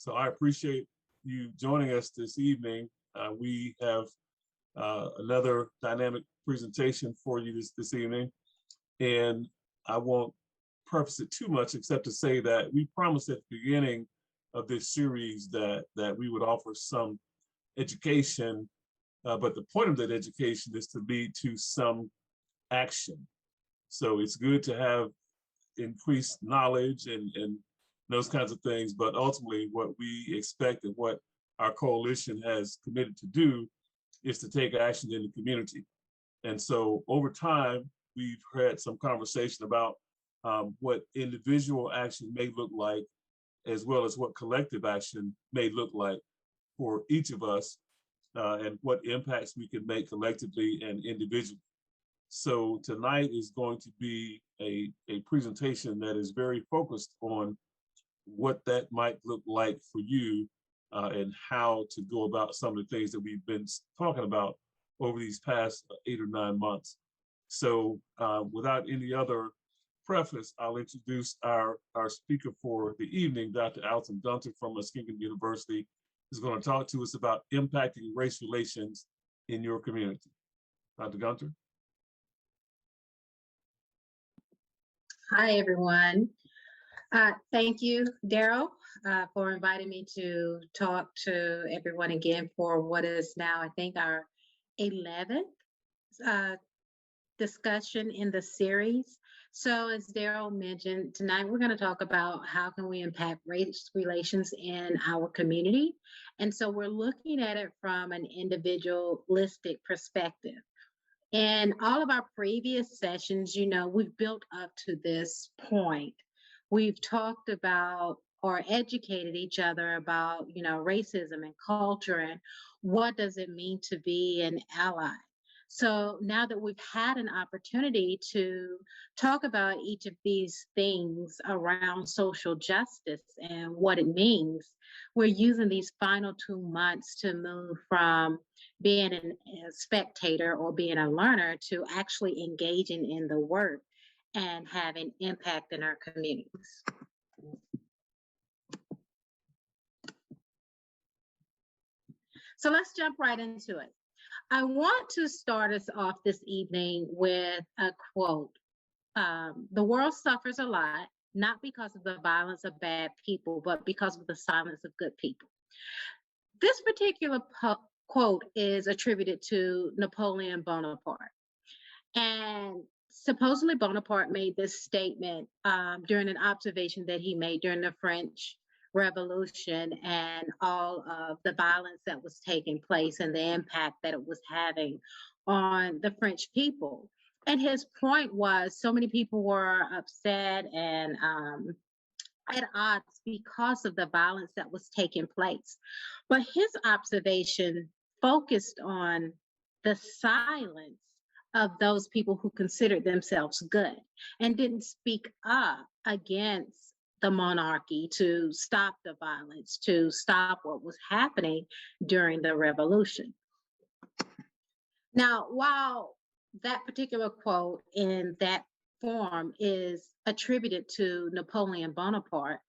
So I appreciate you joining us this evening. We have another dynamic presentation for you this evening. And I won't preface it too much except to say that we promised at the beginning of this series that we would offer some education, but the point of that education is to lead to some action. So it's good to have increased knowledge and those kinds of things, but ultimately what we expect and what our coalition has committed to do is to take action in the community. And so over time, we've had some conversation about what individual action may look like, as well as what collective action may look like for each of us, and what impacts we can make collectively and individually. So tonight is going to be a presentation that is very focused on what that might look like for you, and how to go about some of the things that we've been talking about over these past 8 or 9 months. So without any other preface, I'll introduce our speaker for the evening, Dr. Alton Gunter from Muskingum University, who's going to talk to us about impacting race relations in your community. Dr. Gunter. Hi, everyone. Thank you, Daryl, for inviting me to talk to everyone again for what is now, I think, our 11th discussion in the series. So as Daryl mentioned, tonight we're going to talk about how can we impact race relations in our community. And so we're looking at it from an individualistic perspective. In all of our previous sessions, we've built up to this point. We've talked about or educated each other about, racism and culture and what does it mean to be an ally. So now that we've had an opportunity to talk about each of these things around social justice and what it means, we're using these final 2 months to move from being a spectator or being a learner to actually engaging in the work and having impact in our communities. So let's jump right into it. I want to start us off this evening with a quote. The world suffers a lot, not because of the violence of bad people, but because of the silence of good people. This particular quote is attributed to Napoleon Bonaparte. And supposedly Bonaparte made this statement during an observation that he made during the French Revolution and all of the violence that was taking place and the impact that it was having on the French people. And his point was so many people were upset and at odds because of the violence that was taking place. But his observation focused on the silence of those people who considered themselves good and didn't speak up against the monarchy to stop the violence, to stop what was happening during the revolution. Now, while that particular quote in that form is attributed to Napoleon Bonaparte,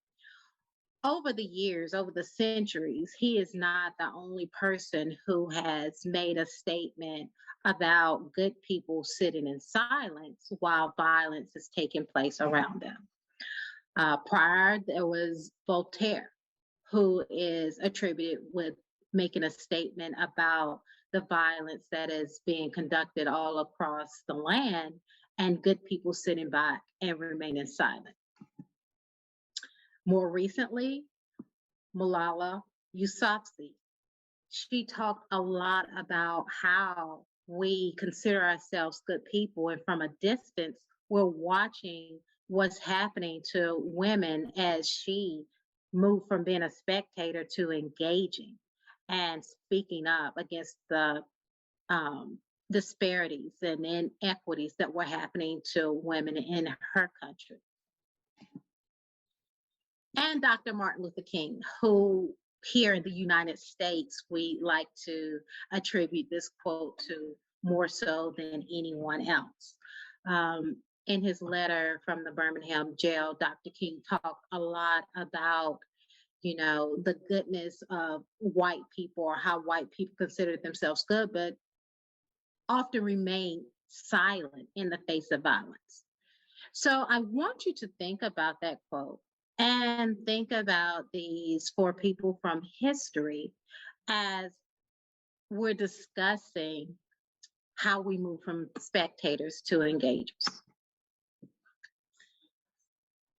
over the years, over the centuries, he is not the only person who has made a statement about good people sitting in silence while violence is taking place around them. Prior, there was Voltaire, who is attributed with making a statement about the violence that is being conducted all across the land and good people sitting back and remaining silent. More recently, Malala Yousafzai, she talked a lot about how we consider ourselves good people, and from a distance, we're watching what's happening to women as she moved from being a spectator to engaging and speaking up against the disparities and inequities that were happening to women in her country. And Dr. Martin Luther King, who here in the United States, we like to attribute this quote to more so than anyone else. In his letter from the Birmingham jail, Dr. King talked a lot about, the goodness of white people or how white people consider themselves good, but often remain silent in the face of violence. So I want you to think about that quote and think about these four people from history as we're discussing how we move from spectators to engagers.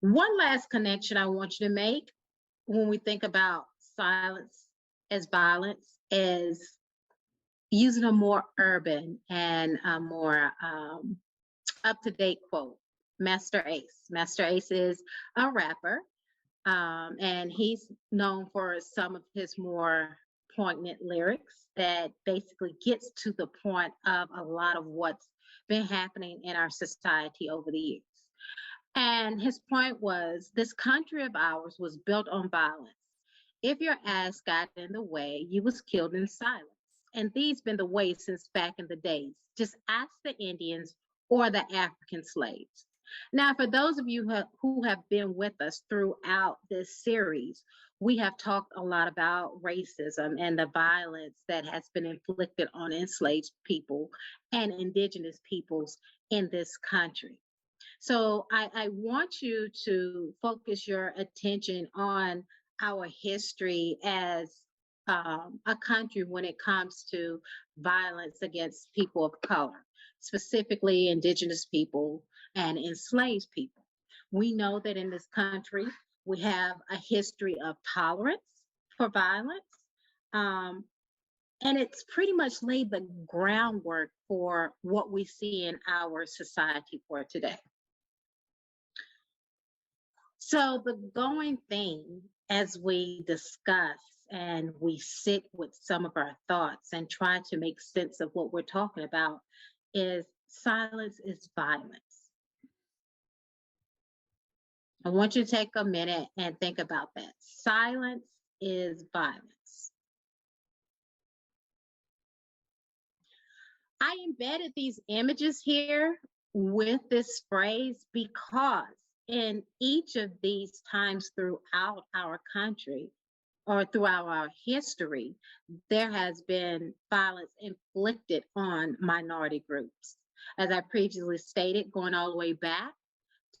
One last connection I want you to make when we think about silence as violence is using a more urban and a more up-to-date quote. Master Ace. Master Ace is a rapper, and he's known for some of his more poignant lyrics that basically gets to the point of a lot of what's been happening in our society over the years. And his point was, this country of ours was built on violence. If your ass got in the way, you was killed in silence. And these been the ways since back in the days. Just ask the Indians or the African slaves. Now, for those of you who have been with us throughout this series, we have talked a lot about racism and the violence that has been inflicted on enslaved people and indigenous peoples in this country. So I want you to focus your attention on our history as a country when it comes to violence against people of color, specifically indigenous people and enslaved people. We know that in this country, we have a history of tolerance for violence. Um, and it's pretty much laid the groundwork for what we see in our society for today. So the going thing as we discuss and we sit with some of our thoughts and try to make sense of what we're talking about is silence is violence. I want you to take a minute and think about that. Silence is violence. I embedded these images here with this phrase because in each of these times throughout our country or throughout our history, there has been violence inflicted on minority groups. As I previously stated, going all the way back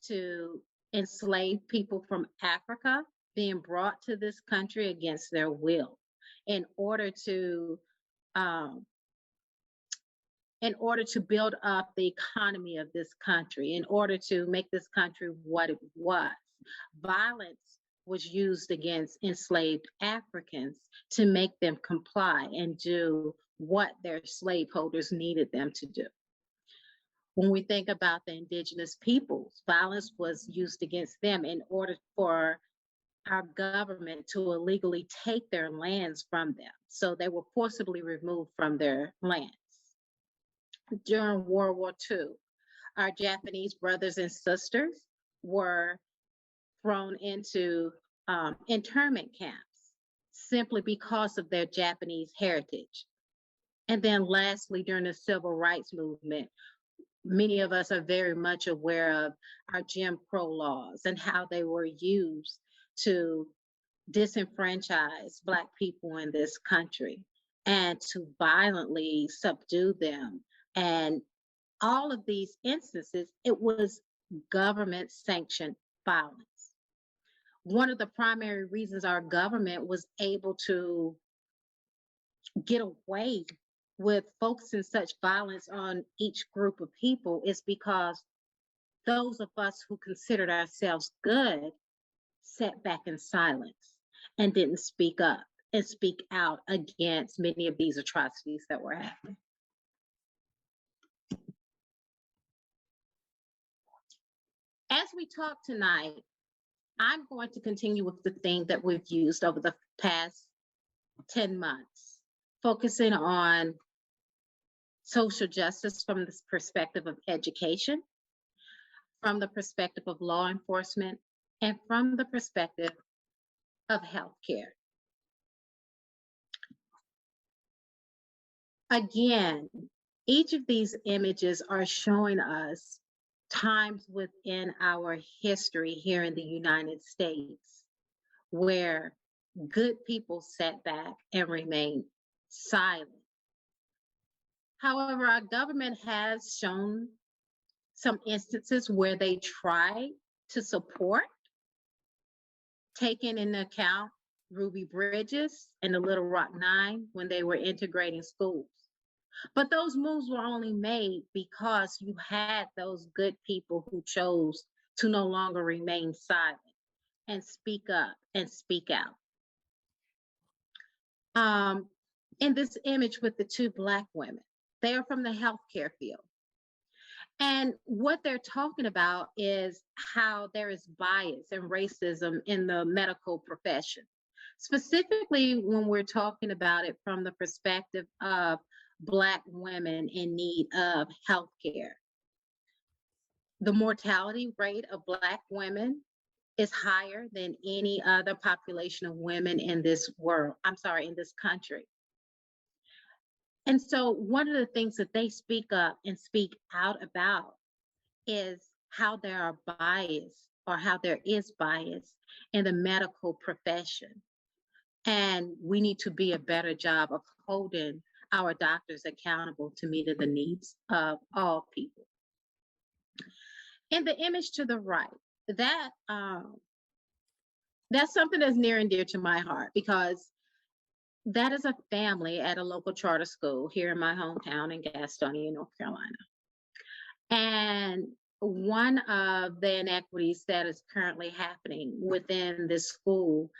to enslaved people from Africa being brought to this country against their will in order to build up the economy of this country, in order to make this country what it was. Violence was used against enslaved Africans to make them comply and do what their slaveholders needed them to do. When we think about the indigenous peoples, violence was used against them in order for our government to illegally take their lands from them. So they were forcibly removed from their lands. During World War II, our Japanese brothers and sisters were thrown into internment camps simply because of their Japanese heritage. And then lastly, during the civil rights movement, many of us are very much aware of our Jim Crow laws and how they were used to disenfranchise Black people in this country and to violently subdue them. And all of these instances, it was government sanctioned violence. One of the primary reasons our government was able to get away with focusing such violence on each group of people is because those of us who considered ourselves good sat back in silence and didn't speak up and speak out against many of these atrocities that were happening. As we talk tonight, I'm going to continue with the theme that we've used over the past 10 months, focusing on social justice from the perspective of education, from the perspective of law enforcement, and from the perspective of healthcare. Again, each of these images are showing us times within our history here in the United States where good people sat back and remained silent. However, our government has shown some instances where they tried to support, taking into account Ruby Bridges and the Little Rock Nine when they were integrating schools. But those moves were only made because you had those good people who chose to no longer remain silent and speak up and speak out. In this image with the two Black women, they are from the healthcare field. And what they're talking about is how there is bias and racism in the medical profession. Specifically, when we're talking about it from the perspective of Black women in need of health care. The mortality rate of Black women is higher than any other population of women in this in this country. And so one of the things that they speak up and speak out about is how there are bias or how there is bias in the medical profession. And we need to be a better job of holding our doctors accountable to meet the needs of all people. In the image to the right, that's something that's near and dear to my heart, because that is a family at a local charter school here in my hometown in Gastonia, North Carolina. And one of the inequities that is currently happening within this school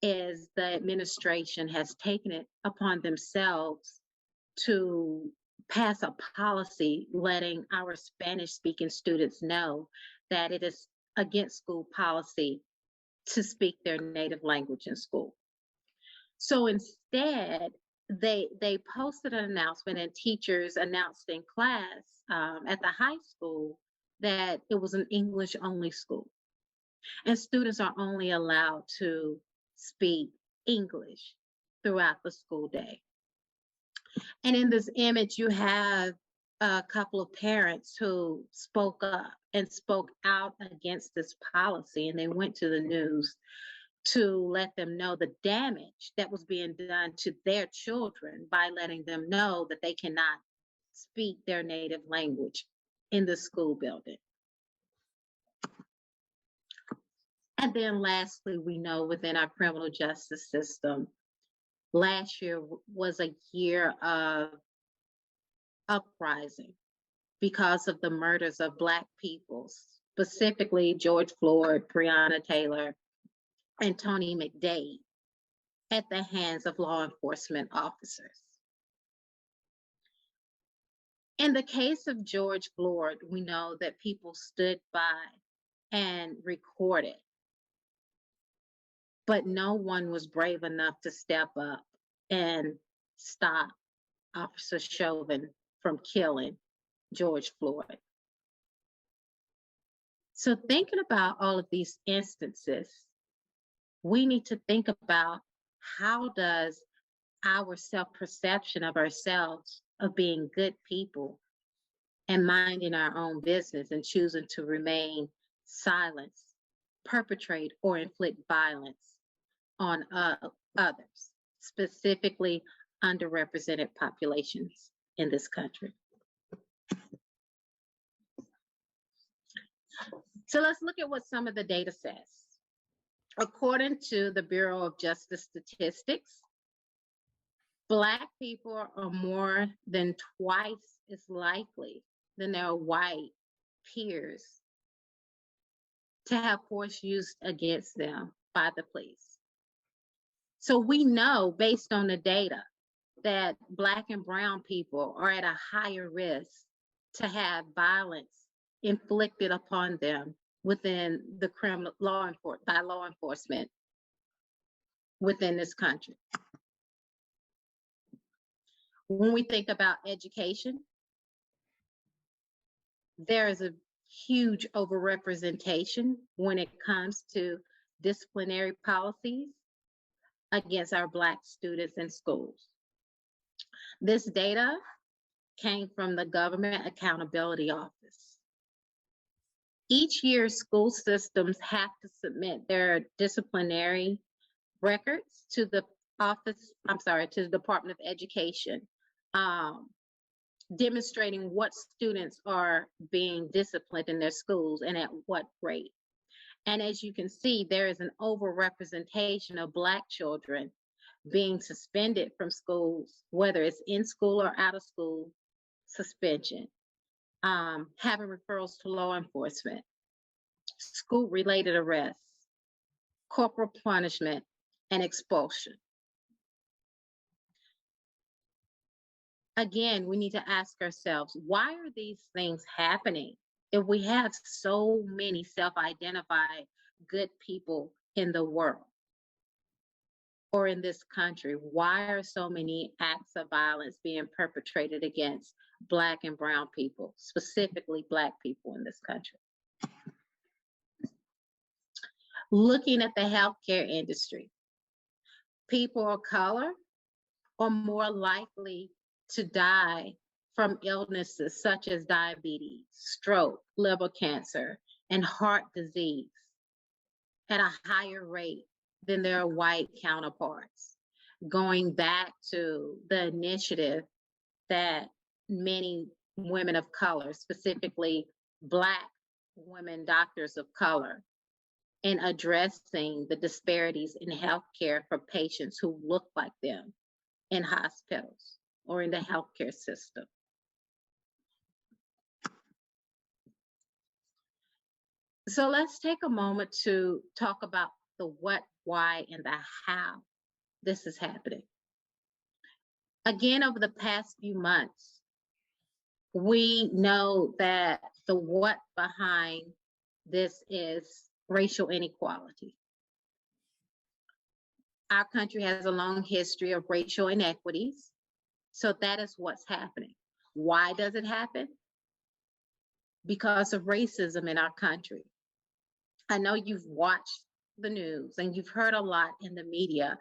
is the administration has taken it upon themselves to pass a policy letting our Spanish-speaking students know that it is against school policy to speak their native language in school. So instead, they posted an announcement, and teachers announced in class at the high school that it was an English-only school, and students are only allowed to speak English throughout the school day. And in this image, you have a couple of parents who spoke up and spoke out against this policy, and they went to the news to let them know the damage that was being done to their children by letting them know that they cannot speak their native language in the school building. And then lastly, we know within our criminal justice system, last year was a year of uprising because of the murders of Black people, specifically George Floyd, Breonna Taylor, and Tony McDade, at the hands of law enforcement officers. In the case of George Floyd, we know that people stood by and recorded, but no one was brave enough to step up and stop Officer Chauvin from killing George Floyd. So thinking about all of these instances, we need to think about how does our self-perception of ourselves of being good people and minding our own business and choosing to remain silent, perpetrate or inflict violence on others, specifically underrepresented populations in this country. So let's look at what some of the data says. According to the Bureau of Justice Statistics, Black people are more than twice as likely than their white peers to have force used against them by the police. So we know, based on the data, that Black and brown people are at a higher risk to have violence inflicted upon them within the criminal law enforcement within this country. When we think about education, there is a huge overrepresentation when it comes to disciplinary policies against our Black students in schools. This data came from the Government Accountability Office. Each year, school systems have to submit their disciplinary records to the to the Department of Education, um, demonstrating what students are being disciplined in their schools and at what rate. And as you can see, there is an overrepresentation of Black children being suspended from schools, whether it's in school or out of school suspension, having referrals to law enforcement, school related arrests, corporal punishment, and expulsion. Again, we need to ask ourselves, why are these things happening? If we have so many self-identified good people in the world or in this country, why are so many acts of violence being perpetrated against Black and brown people, specifically Black people in this country? Looking at the healthcare industry, people of color are more likely to die from illnesses such as diabetes, stroke, liver cancer, and heart disease at a higher rate than their white counterparts. Going back to the initiative that many women of color, specifically Black women doctors of color, in addressing the disparities in healthcare for patients who look like them in hospitals or in the healthcare system. So let's take a moment to talk about the what, why, and the how this is happening. Again, over the past few months, we know that the what behind this is racial inequality. Our country has a long history of racial inequities, so that is what's happening. Why does it happen? Because of racism in our country. I know you've watched the news and you've heard a lot in the media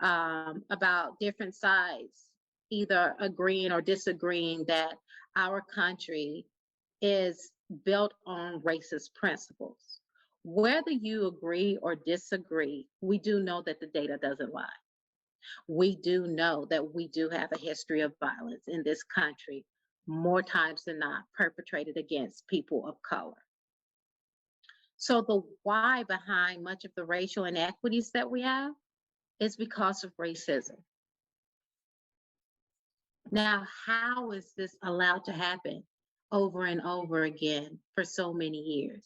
about different sides either agreeing or disagreeing that our country is built on racist principles. Whether you agree or disagree, we do know that the data doesn't lie. We do know that we do have a history of violence in this country, more times than not, perpetrated against people of color. So the why behind much of the racial inequities that we have is because of racism. Now, how is this allowed to happen over and over again for so many years?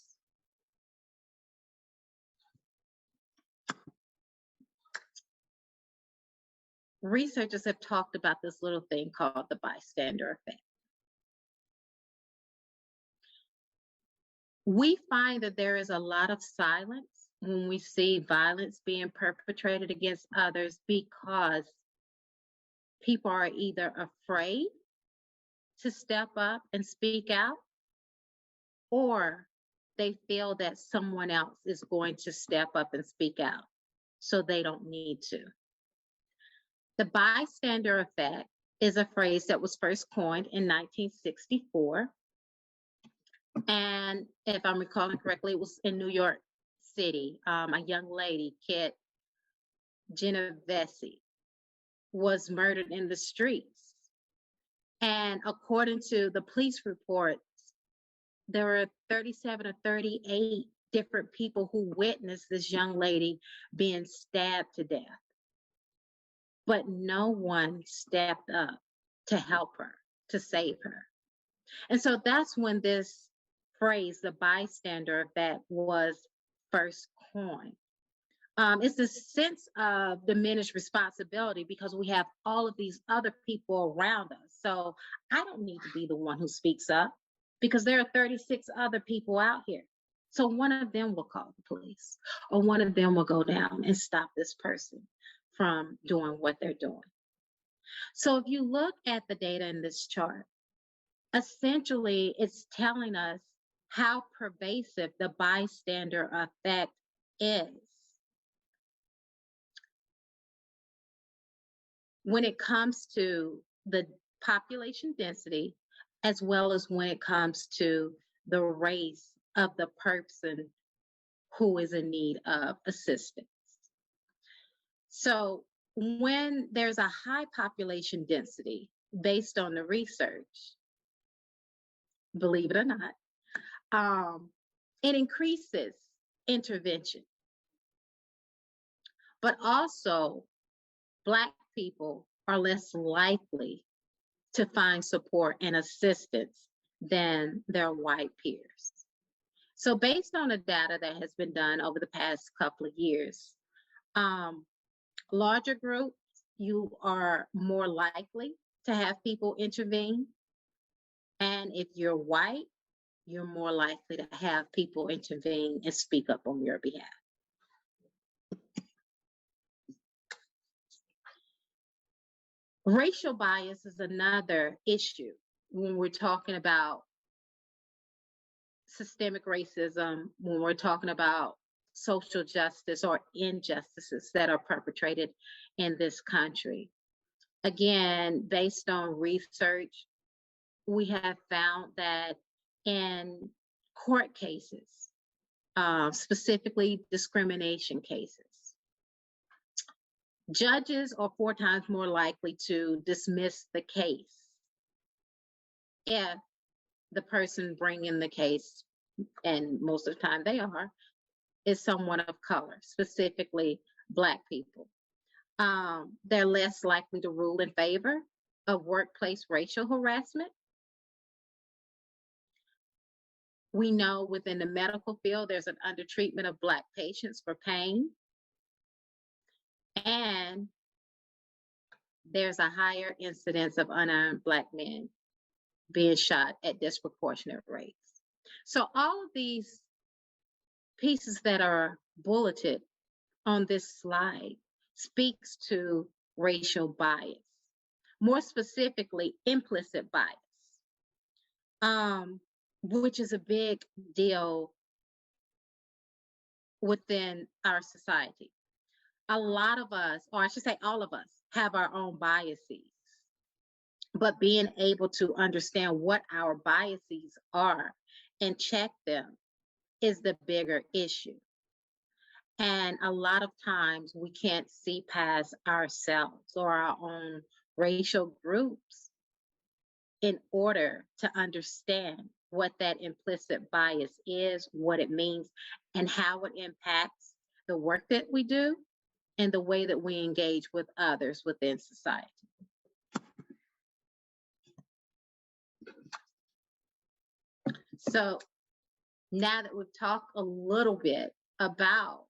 Researchers have talked about this little thing called the bystander effect. We find that there is a lot of silence when we see violence being perpetrated against others because people are either afraid to step up and speak out, or they feel that someone else is going to step up and speak out, so they don't need to. The bystander effect is a phrase that was first coined in 1964. And if I'm recalling correctly, it was in New York City. A young lady, Kit Genovese, was murdered in the streets. And according to the police reports, there were 37 or 38 different people who witnessed this young lady being stabbed to death. But no one stepped up to help her, to save her. And so that's when this phrase, the bystander effect, was first coined. It's a sense of diminished responsibility because we have all of these other people around us. So I don't need to be the one who speaks up because there are 36 other people out here. So one of them will call the police, or one of them will go down and stop this person from doing what they're doing. So if you look at the data in this chart, essentially it's telling us how pervasive the bystander effect is. When it comes to the population density, as well as when it comes to the race of the person who is in need of assistance. So when there's a high population density based on the research, believe it or not, it increases intervention, but also Black people are less likely to find support and assistance than their white peers. So based on the data that has been done over the past couple of years, um, larger groups, you are more likely to have people intervene. And if you're white, you're more likely to have people intervene and speak up on your behalf. Racial bias is another issue when we're talking about systemic racism, when we're talking about social justice or injustices that are perpetrated in this country. Again, based on research, we have found that in court cases, specifically discrimination cases, judges are 4 times more likely to dismiss the case if the person bringing the case, and most of the time they are, is someone of color, specifically Black people. They're less likely to rule in favor of workplace racial harassment. We know within the medical field, there's an undertreatment of Black patients for pain. And there's a higher incidence of unarmed Black men being shot at disproportionate rates. So all of these pieces that are bulleted on this slide speaks to racial bias, more specifically implicit bias, which is a big deal within our society. A lot of us, or I should say all of us, have our own biases, but being able to understand what our biases are and check them is the bigger issue. And a lot of times we can't see past ourselves or our own racial groups in order to understand what that implicit bias is, what it means, and how it impacts the work that we do and the way that we engage with others within society. So now that we've talked a little bit about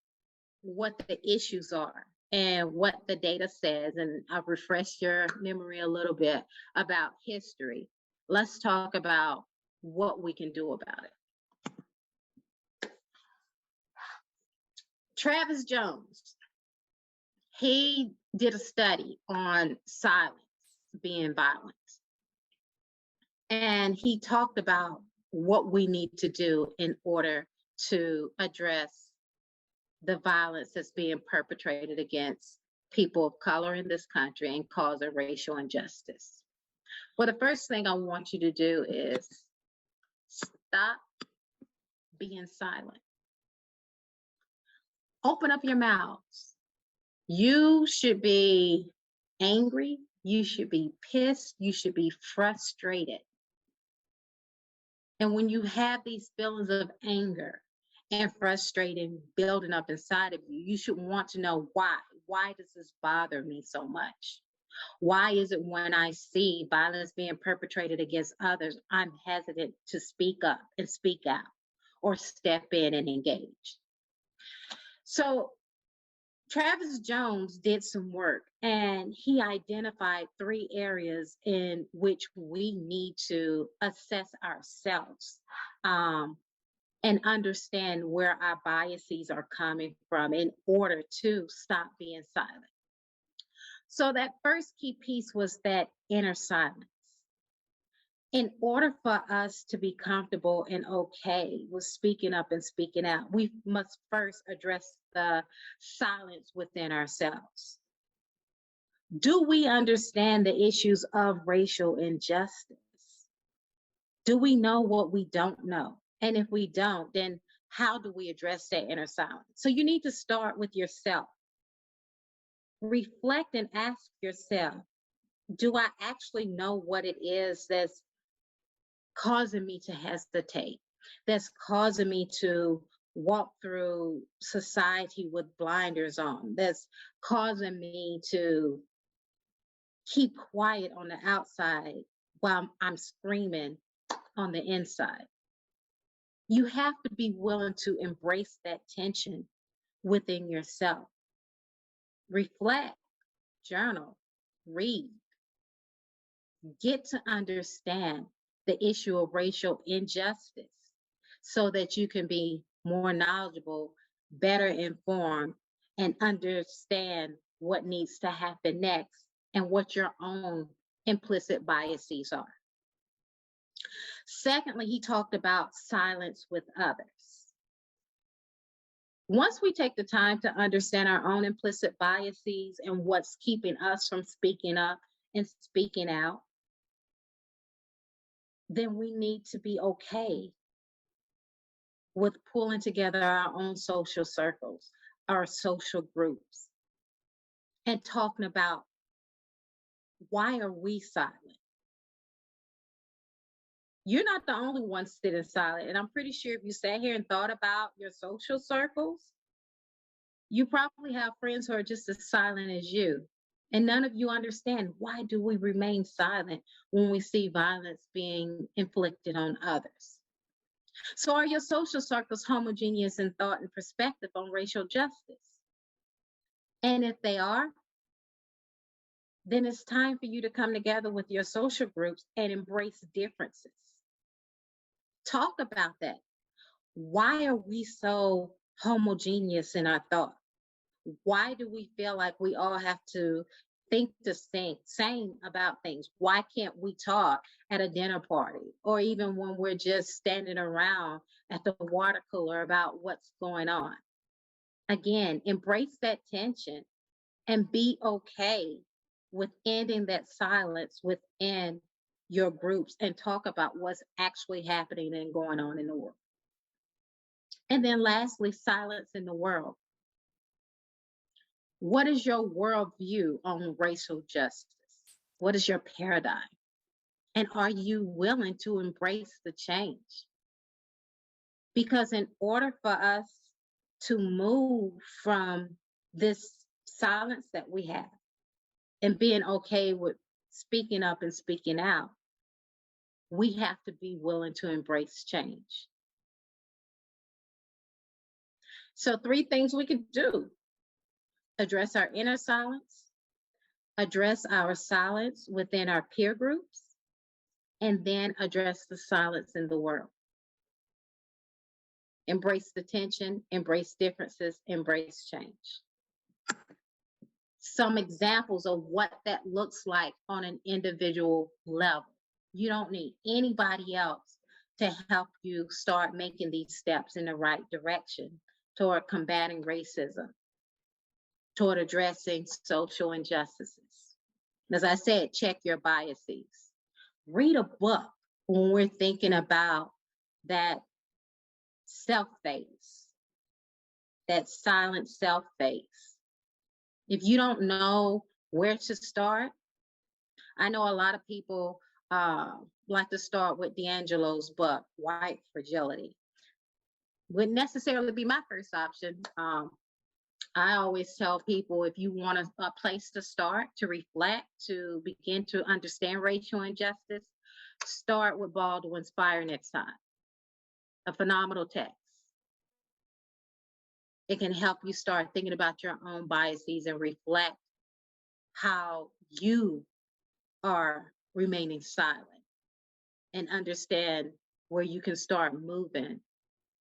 what the issues are and what the data says, and I've refreshed your memory a little bit about history, let's talk about what we can do about it. Travis Jones, he did a study on silence being violence. And he talked about what we need to do in order to address the violence that's being perpetrated against people of color in this country and cause a racial injustice. Well, the first thing I want you to do is stop being silent. Open up your mouths. You should be angry. You should be pissed. You should be frustrated. And when you have these feelings of anger and frustration building up inside of you, you should want to know why. Why does this bother me so much? Why is it when I see violence being perpetrated against others, I'm hesitant to speak up and speak out or step in and engage? So Travis Jones did some work and he identified 3 areas in which we need to assess ourselves and understand where our biases are coming from in order to stop being silent. So that first key piece was that inner silence. In order for us to be comfortable and okay with speaking up and speaking out, we must first address the silence within ourselves. Do we understand the issues of racial injustice? Do we know what we don't know? And if we don't, then how do we address that inner silence? So you need to start with yourself. reflect and ask yourself, do I actually know what it is that's causing me to hesitate, that's causing me to walk through society with blinders on, that's causing me to keep quiet on the outside while I'm screaming on the inside? You have to be willing to embrace that tension within yourself. Reflect, journal, read, get to understand the issue of racial injustice so that you can be more knowledgeable, better informed, and understand what needs to happen next and what your own implicit biases are. Secondly, he talked about silence with others. Once we take the time to understand our own implicit biases and what's keeping us from speaking up and speaking out, then we need to be okay with pulling together our own social circles, our social groups, and talking about, why are we silent? You're not the only one sitting silent. And I'm pretty sure if you sat here and thought about your social circles, you probably have friends who are just as silent as you. And none of you understand, why do we remain silent when we see violence being inflicted on others? So are your social circles homogeneous in thought and perspective on racial justice? And if they are, then it's time for you to come together with your social groups and embrace differences. Talk about that. Why are we so homogeneous in our thought? Why do we feel like we all have to think the same about things? Why can't we talk at a dinner party or even when we're just standing around at the water cooler about what's going on? Again, embrace that tension and be okay with ending that silence within your groups and talk about what's actually happening and going on in the world. And then lastly, silence in the world. What is your worldview on racial justice? What is your paradigm? And are you willing to embrace the change? Because in order for us to move from this silence that we have and being okay with speaking up and speaking out, we have to be willing to embrace change. So 3 things we can do: address our inner silence, address our silence within our peer groups, and then address the silence in the world. Embrace the tension, embrace differences, embrace change. Some examples of what that looks like on an individual level. You don't need anybody else to help you start making these steps in the right direction toward combating racism, toward addressing social injustices. As I said, check your biases. Read a book when we're thinking about that self phase, that silent self phase. If you don't know where to start, I know a lot of people like to start with D'Angelo's book, White Fragility. Wouldn't necessarily be my first option. I always tell people, if you want a place to start, to reflect, to begin to understand racial injustice, start with Baldwin's Fire Next Time, a phenomenal text. It can help you start thinking about your own biases and reflect how you are remaining silent and understand where you can start moving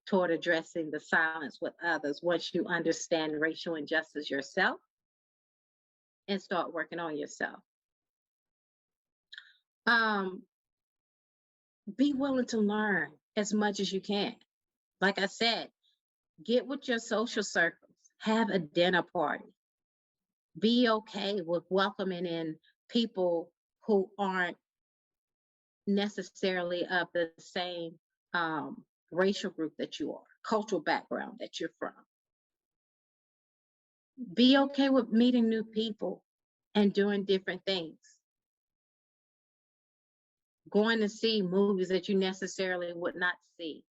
toward addressing the silence with others once you understand racial injustice yourself and start working on yourself. Be willing to learn as much as you can. Like I said, get with your social circles, have a dinner party. Be okay with welcoming in people who aren't necessarily of the same racial group that you are, cultural background that you're from. Be okay with meeting new people and doing different things. Going to see movies that you necessarily would not see.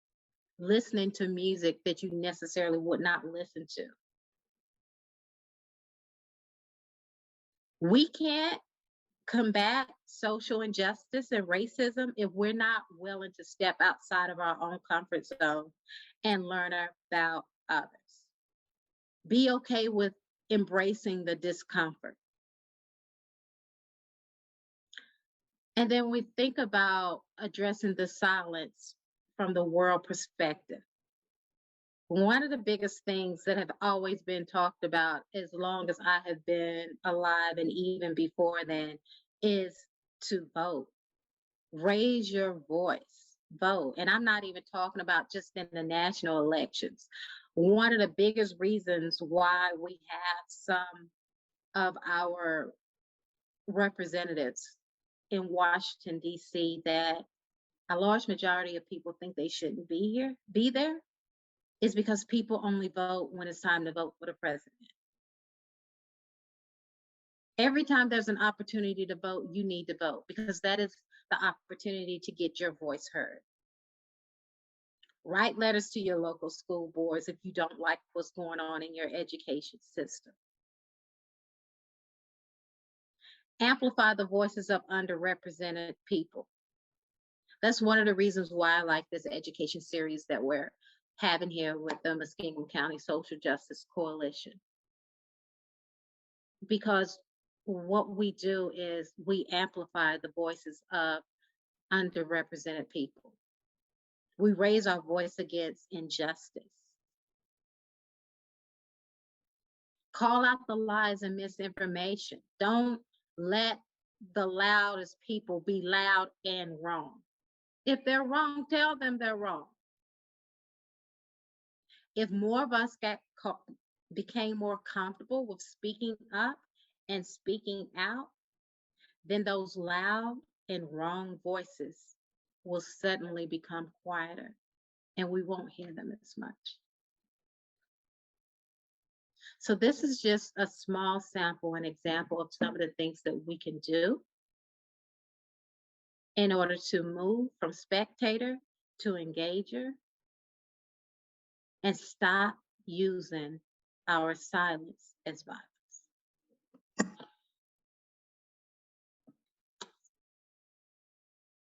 Listening to music that you necessarily would not listen to. We can't combat social injustice and racism if we're not willing to step outside of our own comfort zone and learn about others. Be okay with embracing the discomfort. And then we think about addressing the silence from the world perspective. One of the biggest things that have always been talked about as long as I have been alive and even before then is to vote. Raise your voice, vote. And I'm not even talking about just in the national elections. One of the biggest reasons why we have some of our representatives in Washington, D.C., that a large majority of people think they shouldn't be there, is because people only vote when it's time to vote for the president. Every time there's an opportunity to vote, you need to vote because that is the opportunity to get your voice heard. Write letters to your local school boards if you don't like what's going on in your education system. Amplify the voices of underrepresented people. That's one of the reasons why I like this education series that we're having here with the Muskingum County Social Justice Coalition. Because what we do is we amplify the voices of underrepresented people. We raise our voice against injustice. Call out the lies and misinformation. Don't let the loudest people be loud and wrong. If they're wrong, tell them they're wrong. If more of us became more comfortable with speaking up and speaking out, then those loud and wrong voices will suddenly become quieter and we won't hear them as much. So this is just a small sample, an example of some of the things that we can do in order to move from spectator to engager and stop using our silence as violence.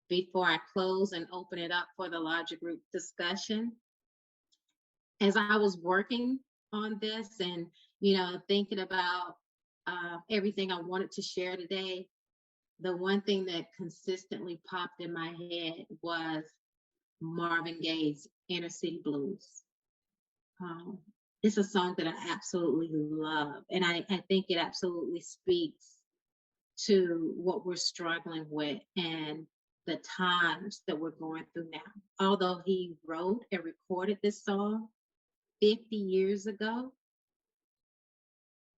Before I close and open it up for the larger group discussion, as I was working on this and thinking about everything I wanted to share today, the one thing that consistently popped in my head was Marvin Gaye's Inner City Blues. It's a song that I absolutely love, and I think it absolutely speaks to what we're struggling with and the times that we're going through now. Although he wrote and recorded this song 50 years ago,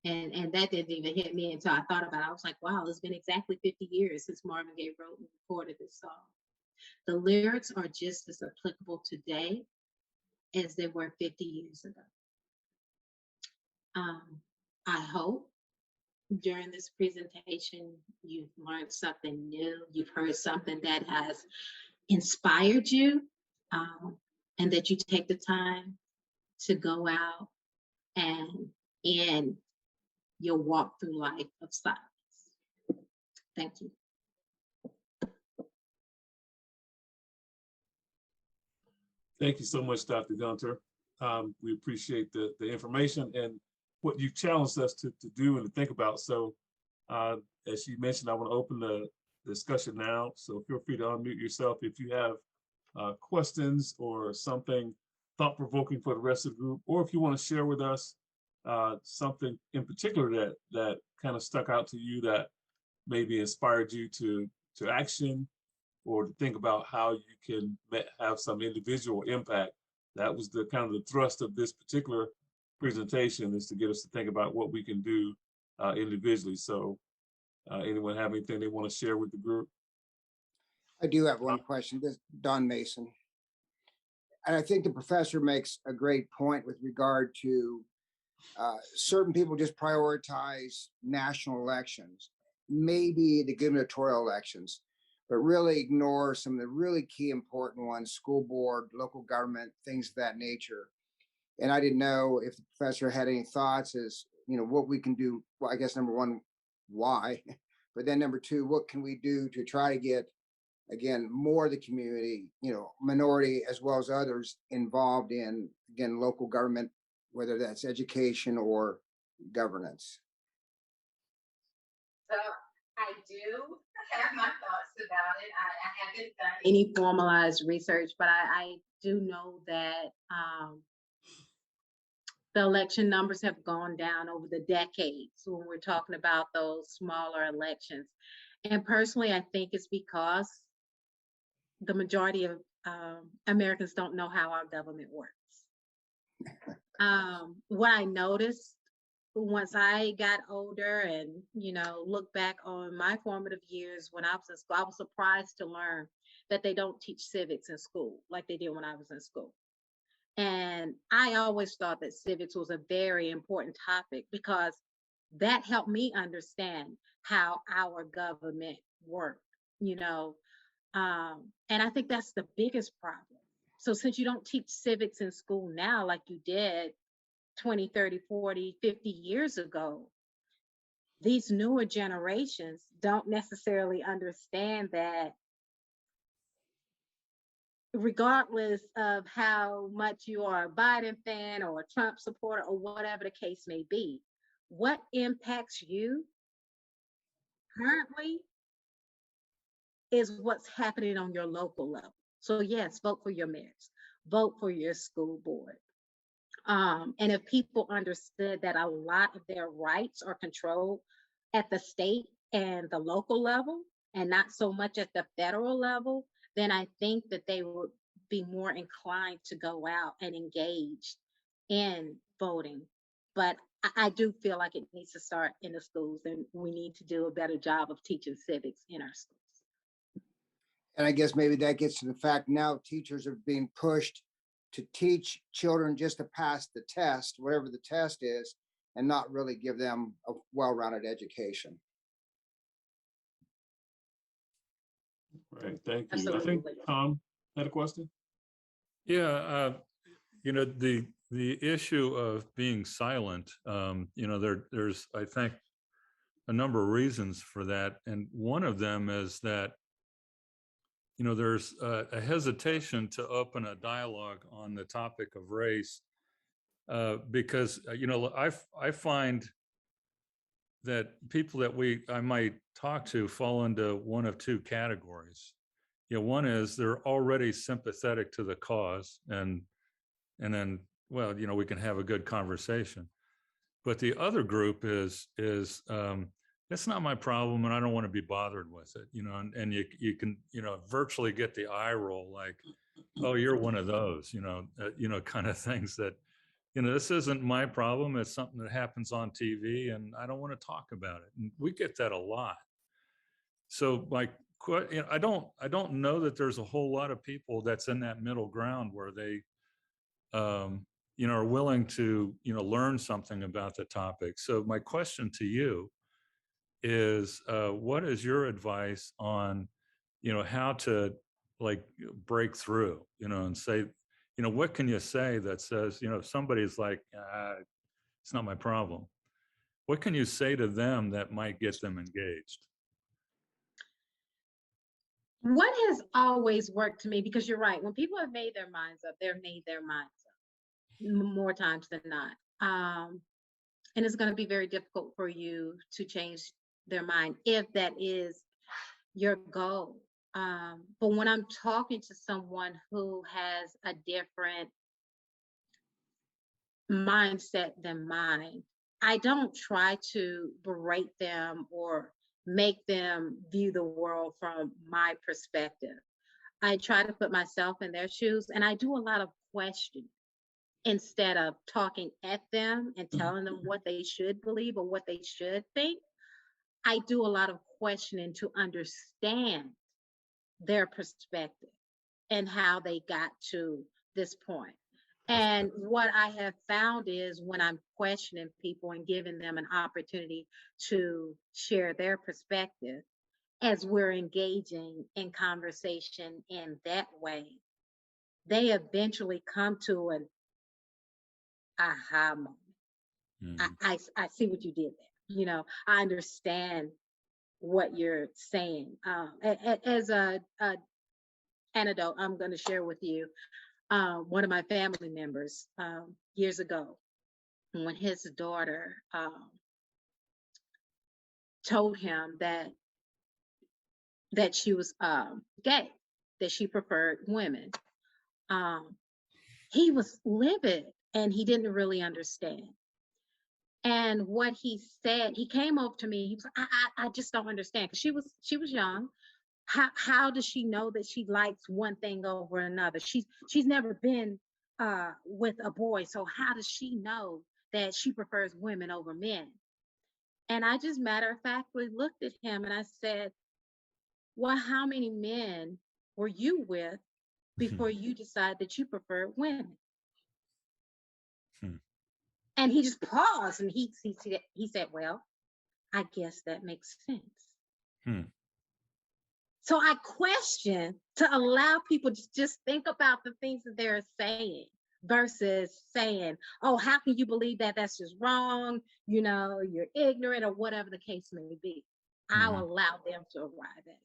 and that didn't even hit me until I thought about it. I was like, wow, it's been exactly 50 years since Marvin Gaye wrote and recorded this song. The lyrics are just as applicable today as they were 50 years ago. I hope during this presentation you've learned something new, you've heard something that has inspired you, and that you take the time to go out and end your walk through life of silence. Thank you. Thank you so much, Dr. Gunter. We appreciate the information and what you challenged us to do and to think about. So as you mentioned, I want to open the discussion now. So feel free to unmute yourself if you have questions or something thought-provoking for the rest of the group, or if you want to share with us something in particular that kind of stuck out to you that maybe inspired you to action or to think about how you can have some individual impact. That was the kind of the thrust of this particular presentation, is to get us to think about what we can do individually. So anyone have anything they want to share with the group? I do have one question. This is Don Mason. And I think the professor makes a great point with regard to certain people just prioritize national elections, maybe the gubernatorial elections, but really ignore some of the really key important ones, school board, local government, things of that nature. And I didn't know if the professor had any thoughts as, what we can do. Well, I guess number one, why? But then number two, what can we do to try to get, again, more of the community, minority as well as others involved in, again, local government, whether that's education or governance. So I do have my thoughts about it. I haven't done any formalized research, but I do know that the election numbers have gone down over the decades when we're talking about those smaller elections. And personally, I think it's because the majority of Americans don't know how our government works. What I noticed once I got older and, look back on my formative years when I was in school, I was surprised to learn that they don't teach civics in school like they did when I was in school. And I always thought that civics was a very important topic because that helped me understand how our government worked, and I think that's the biggest problem. So since you don't teach civics in school now like you did 20, 30, 40, 50 years ago, these newer generations don't necessarily understand that regardless of how much you are a Biden fan or a Trump supporter or whatever the case may be, what impacts you currently is what's happening on your local level. So yes, vote for your mayors, vote for your school board. And if people understood that a lot of their rights are controlled at the state and the local level and not so much at the federal level, then I think that they would be more inclined to go out and engage in voting. But I do feel like it needs to start in the schools, and we need to do a better job of teaching civics in our schools. And I guess maybe that gets to the fact now teachers are being pushed to teach children just to pass the test, whatever the test is, and not really give them a well-rounded education. Right, thank you. Absolutely. I think Tom had a question. Yeah, the issue of being silent, there's I think a number of reasons for that, and one of them is that there's a hesitation to open a dialogue on the topic of race because I find that people that I might talk to fall into one of two categories. One is they're already sympathetic to the cause, and then, well, we can have a good conversation. But the other group is that's not my problem, and I don't want to be bothered with it. And you can virtually get the eye roll, like, oh, you're one of those, kind of things that, this isn't my problem. It's something that happens on TV, and I don't want to talk about it. And we get that a lot. So I don't know that there's a whole lot of people that's in that middle ground where they, are willing to, learn something about the topic. So my question to you is, what is your advice on, how to break through, and say, what can you say that says, if somebody's like, it's not my problem. What can you say to them that might get them engaged? What has always worked to me, because you're right, when people have made their minds up, they've made their minds up more times than not. And it's going to be very difficult for you to change their mind if that is your goal. But when I'm talking to someone who has a different mindset than mine, I don't try to berate them or make them view the world from my perspective. I try to put myself in their shoes, and I do a lot of questioning instead of talking at them and telling them what they should believe or what they should think. I do a lot of questioning to understand their perspective and how they got to this point. And what I have found is when I'm questioning people and giving them an opportunity to share their perspective, as we're engaging in conversation in that way, they eventually come to an aha moment. Mhm. I see what you did there. You know, I understand what you're saying. As a anecdote, I'm going to share with you one of my family members years ago when his daughter told him that she was gay, that she preferred women. Um, he was livid and he didn't really understand. And what he said, he came over to me. He was like, I just don't understand because she was young. How does she know that she likes one thing over another? She's never been with a boy, so how does she know that she prefers women over men? And I just matter of factly looked at him and I said, well, how many men were you with before you decided that you preferred women? Hmm. And he just paused and he said, well, I guess that makes sense. Hmm. So I question to allow people to just think about the things that they're saying versus saying, oh, how can you believe that? That's just wrong. You know, you're ignorant or whatever the case may be. I'll Mhm. allow them to arrive at it.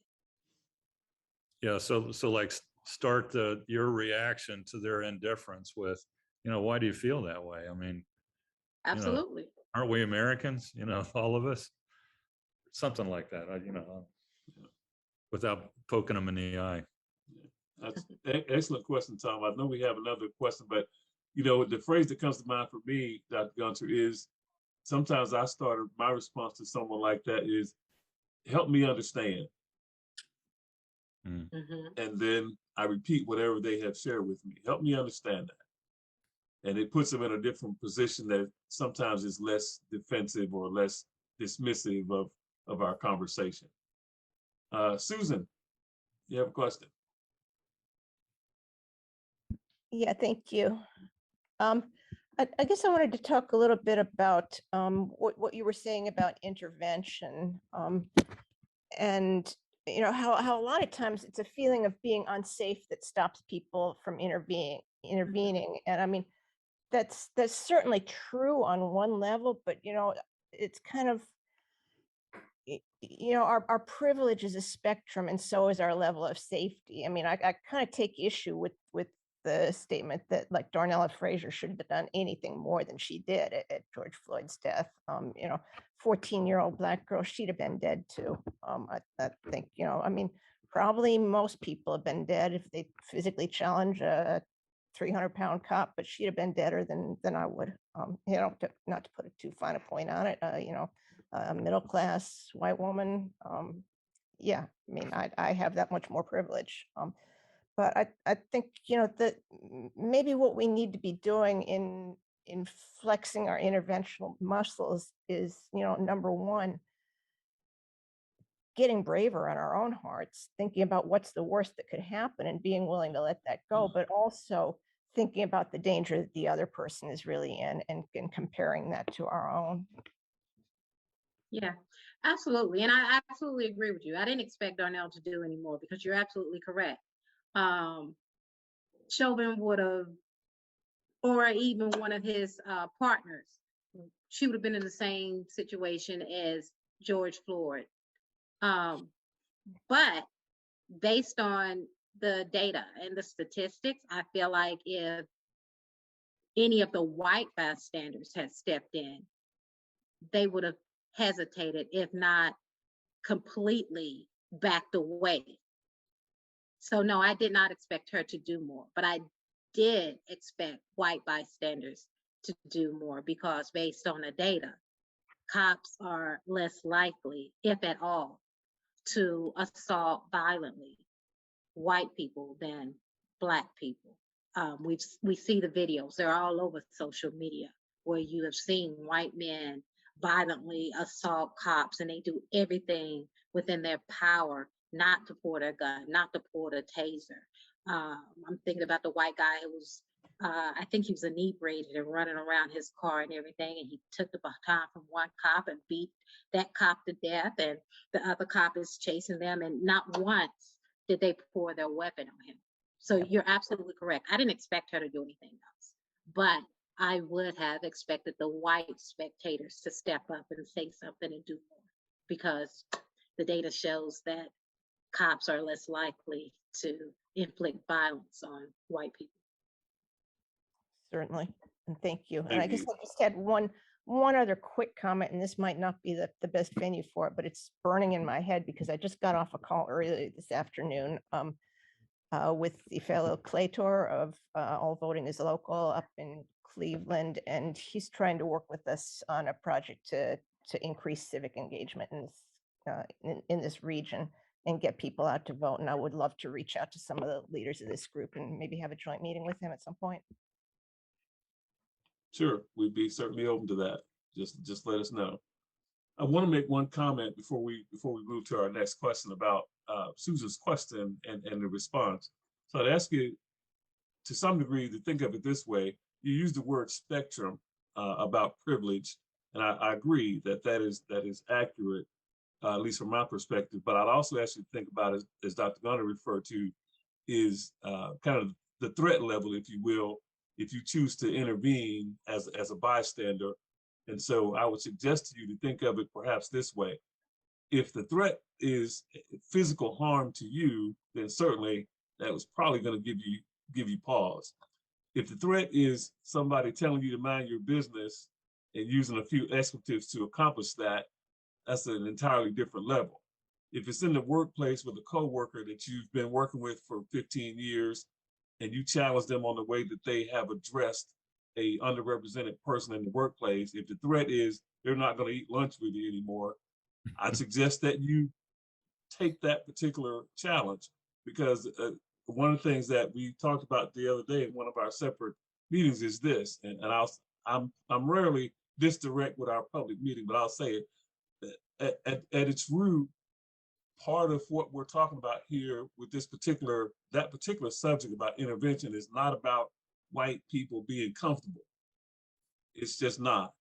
Yeah. So like start your reaction to their indifference with, why do you feel that way? I mean, Absolutely. aren't we Americans? All of us, something like that. Without poking them in the eye. That's excellent question, Tom. I know we have another question, but the phrase that comes to mind for me, Dr. Gunter, is sometimes I started my response to someone like that is help me understand. Mm. Mm-hmm. And then I repeat whatever they have shared with me. Help me understand that. And it puts them in a different position that sometimes is less defensive or less dismissive of our conversation. Susan, you have a question? Yeah, thank you. I guess I wanted to talk a little bit about what you were saying about intervention, and how a lot of times it's a feeling of being unsafe that stops people from intervening. And I mean, that's certainly true on one level, but it's kind of our privilege is a spectrum, and so is our level of safety. I mean, I kind of take issue with the statement that like Darnella Frazier shouldn't have done anything more than she did at George Floyd's death. 14-year-old Black girl, she'd have been dead too. I think, I mean, probably most people have been dead if they physically challenge a 300-pound cop, but she'd have been deader than I would. Not to put a too fine a point on it. A middle class white woman. Yeah, I mean, I have that much more privilege. But I think, that maybe what we need to be doing in flexing our interventional muscles is, number one, getting braver on our own hearts, thinking about what's the worst that could happen and being willing to let that go, but also thinking about the danger that the other person is really in and comparing that to our own. Yeah, absolutely. And I absolutely agree with you. I didn't expect Darnell to do any more because you're absolutely correct. Chauvin would have, or even one of his partners, she would have been in the same situation as George Floyd. But based on the data and the statistics, I feel like if any of the white bystanders had stepped in, they would have hesitated, if not completely backed away. So no, I did not expect her to do more, but I did expect white bystanders to do more because based on the data, cops are less likely, if at all, to assault violently white people than Black people. We see the videos; they're all over social media where you have seen white men violently assault cops, and they do everything within their power not to pull their gun, not to pull the taser. I'm thinking about the white guy who was I think he was inebriated and running around his car and everything. And he took the baton from one cop and beat that cop to death. And the other cop is chasing them. And not once did they pour their weapon on him. So you're absolutely correct. I didn't expect her to do anything else. But I would have expected the white spectators to step up and say something and do more, because the data shows that cops are less likely to inflict violence on white people. Certainly, and thank you. And Thank I guess you. I just had one other quick comment, and this might not be the best venue for it, but it's burning in my head because I just got off a call earlier this afternoon with the fellow Claytor of All Voting is Local up in Cleveland, and he's trying to work with us on a project to increase civic engagement in this region and get people out to vote. And I would love to reach out to some of the leaders of this group and maybe have a joint meeting with him at some point. Sure, we'd be certainly open to that. Just let us know. I want to make one comment before we move to our next question about Susan's question and the response. So I'd ask you to some degree to think of it this way. You use the word spectrum about privilege, and I agree that is accurate, at least from my perspective. But I'd also ask you to think about it, as Dr. Gunner referred to, is kind of the threat level, if you will, if you choose to intervene as a bystander. And so I would suggest to you to think of it perhaps this way. If the threat is physical harm to you, then certainly that was probably going to give you pause. If the threat is somebody telling you to mind your business and using a few expletives to accomplish that, that's an entirely different level. If it's in the workplace with a coworker that you've been working with for 15 years and you challenge them on the way that they have addressed a underrepresented person in the workplace, if the threat is they're not going to eat lunch with you anymore, I'd suggest that you take that particular challenge, because one of the things that we talked about the other day in one of our separate meetings is this, and I'm rarely this direct with our public meeting, but I'll say it at its root. Part of what we're talking about here with that particular subject about intervention is not about white people being comfortable. It's just not.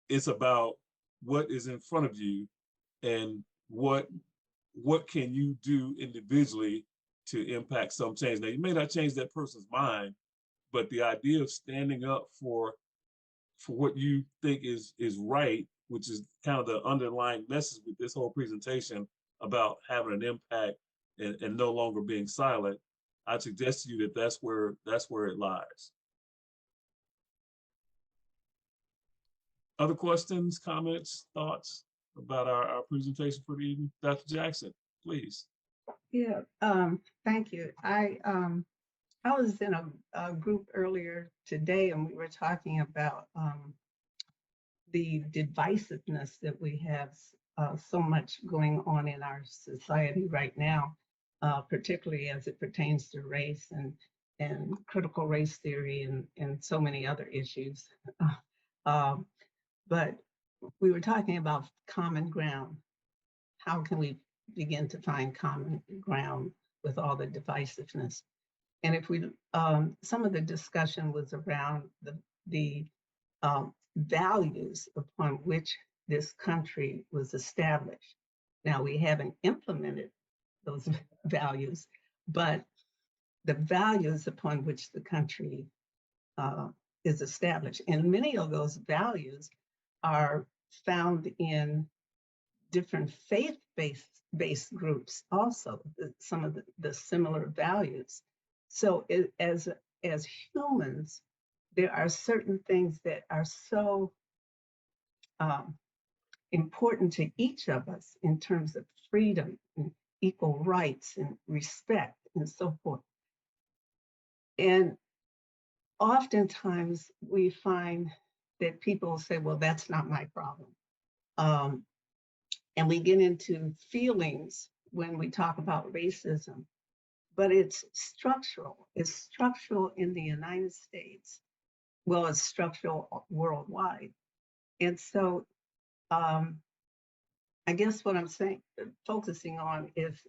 It's about what is in front of you and what can you do individually to impact some change. Now, you may not change that person's mind, but the idea of standing up for what you think is right, which is kind of the underlying message with this whole presentation about having an impact and no longer being silent, I suggest to you that that's where it lies. Other questions, comments, thoughts about our presentation for the evening? Dr. Jackson, please. Yeah, thank you. I was in a group earlier today, and we were talking about the divisiveness that we have so much going on in our society right now, particularly as it pertains to race and critical race theory and so many other issues. But we were talking about common ground. How can we begin to find common ground with all the divisiveness? And if we, some of the discussion was around the values upon which this country was established. Now, we haven't implemented those values, but the values upon which the country is established. And many of those values are found in different faith-based groups also, some of the similar values. So as humans, there are certain things that are so important to each of us in terms of freedom and equal rights and respect and so forth. And oftentimes we find that people say, well, that's not my problem. And we get into feelings when we talk about racism, but it's structural. It's structural in the United States. Well, it's structural worldwide. And so I guess what I'm saying, focusing on is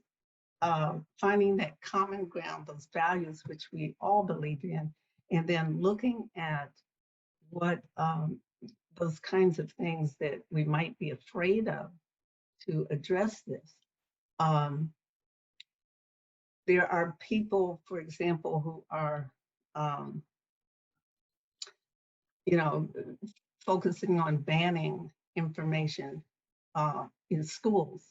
finding that common ground, those values which we all believe in, and then looking at what those kinds of things that we might be afraid of to address this. There are people, for example, who are, you know, focusing on banning information in schools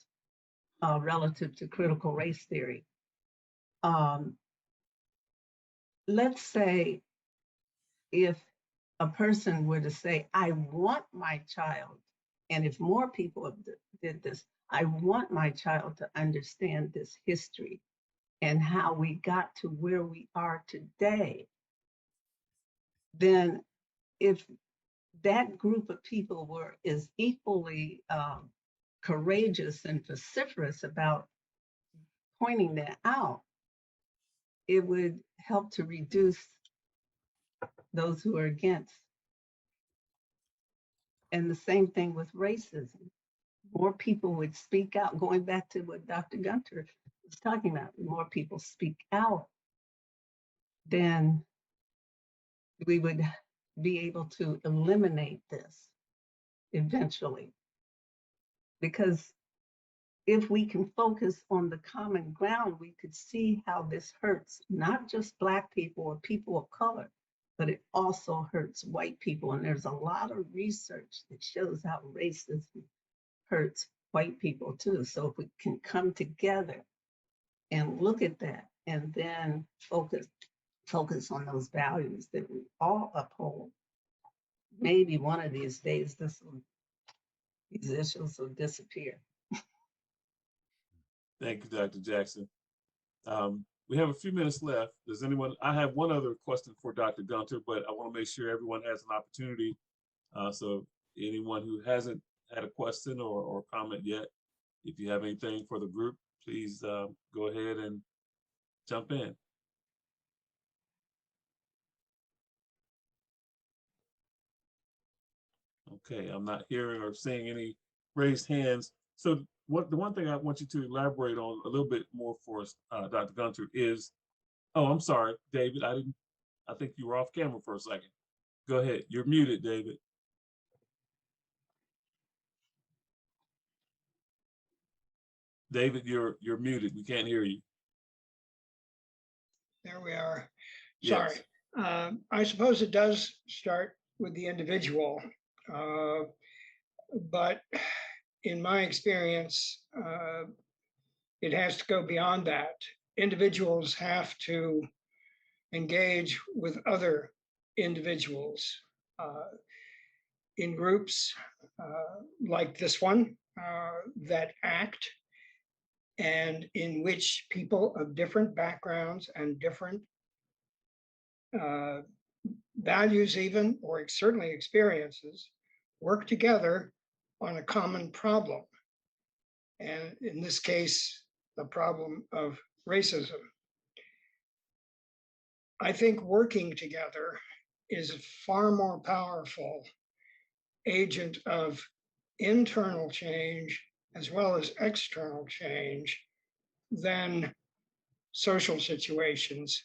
relative to critical race theory. Let's say if a person were to say, I want my child, and if more people did this, I want my child to understand this history and how we got to where we are today, then if that group of people is equally courageous and vociferous about pointing that out, it would help to reduce those who are against. And the same thing with racism. More people would speak out, going back to what Dr. Gunter was talking about, more people speak out, then we would be able to eliminate this eventually. Because if we can focus on the common ground, we could see how this hurts not just Black people or people of color, but it also hurts white people. And there's a lot of research that shows how racism hurts white people too. So if we can come together and look at that and then focus on those values that we all uphold, maybe one of these days these issues will disappear. Thank you, Dr. Jackson. We have a few minutes left. Does anyone, I have one other question for Dr. Gunter, but I want to make sure everyone has an opportunity. So anyone who hasn't had a question or comment yet, if you have anything for the group, please go ahead and jump in. Okay, I'm not hearing or seeing any raised hands. So the one thing I want you to elaborate on a little bit more for us, Dr. Gunter, is, oh, I'm sorry, David, I think you were off camera for a second. Go ahead, you're muted, David. David, you're muted, we can't hear you. There we are. Yes. Sorry. I suppose it does start with the individual, but in my experience, it has to go beyond that. Individuals have to engage with other individuals in groups like this one that act, and in which people of different backgrounds and different values even, or certainly experiences, work together on a common problem. And in this case, the problem of racism. I think working together is a far more powerful agent of internal change as well as external change than social situations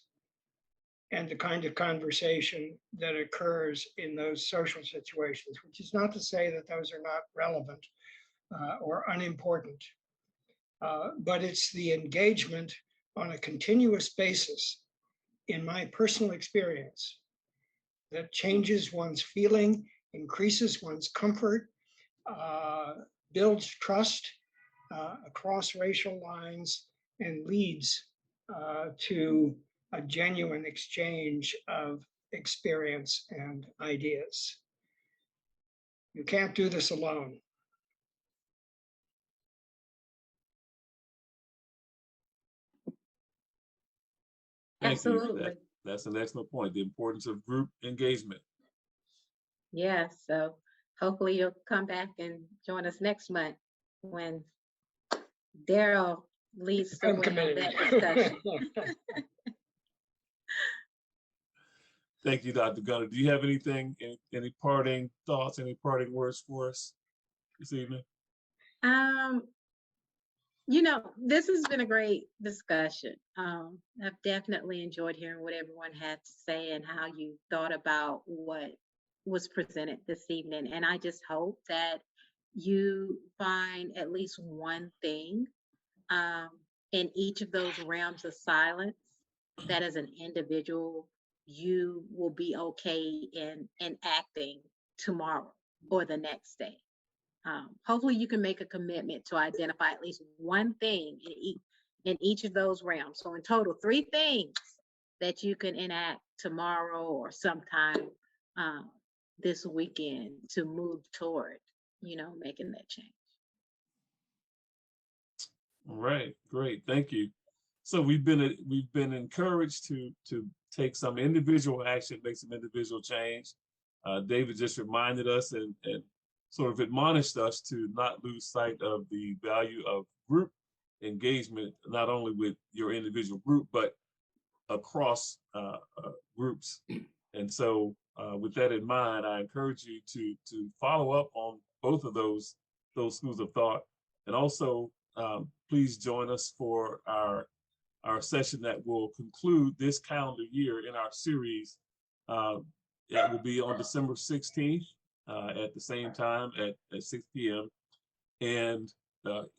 and the kind of conversation that occurs in those social situations, which is not to say that those are not relevant or unimportant, but it's the engagement on a continuous basis, in my personal experience, that changes one's feeling, increases one's comfort, builds trust across racial lines, and leads to a genuine exchange of experience and ideas. You can't do this alone. Thank Absolutely. you. That's an excellent point, the importance of group engagement. Yeah, so hopefully you'll come back and join us next month when Daryl leads the I'm way on committed. that discussion. Thank you, Dr. Gunter. Do you have anything, any parting thoughts, any parting words for us this evening? You know, this has been a great discussion. I've definitely enjoyed hearing what everyone had to say and how you thought about what was presented this evening. And I just hope that you find at least one thing um, in each of those realms of silence that as an individual, you will be okay in acting tomorrow or the next day. Hopefully you can make a commitment to identify at least one thing in each of those realms. So in total, 3 things that you can enact tomorrow or sometime um, this weekend to move toward, making that change. All right, great, thank you. So we've been encouraged to take some individual action, make some individual change. David just reminded us and sort of admonished us to not lose sight of the value of group engagement, not only with your individual group, but across groups. And so with that in mind, I encourage you to follow up on both of those schools of thought. And also, please join us for our session that will conclude this calendar year in our series. That will be on December 16th at the same time at 6 p.m. And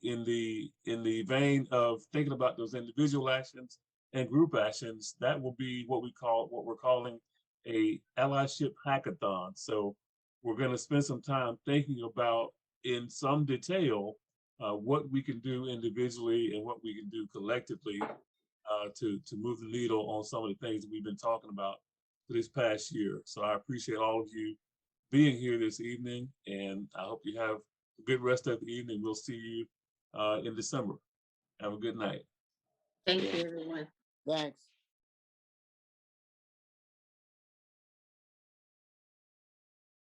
in the vein of thinking about those individual actions and group actions, that will be what we're calling a allyship hackathon. So we're going to spend some time thinking about in some detail what we can do individually and what we can do collectively to move the needle on some of the things that we've been talking about for this past year. So I appreciate all of you being here this evening, and I hope you have a good rest of the evening. We'll see you in December. Have a good night. Thank you, everyone. Thanks.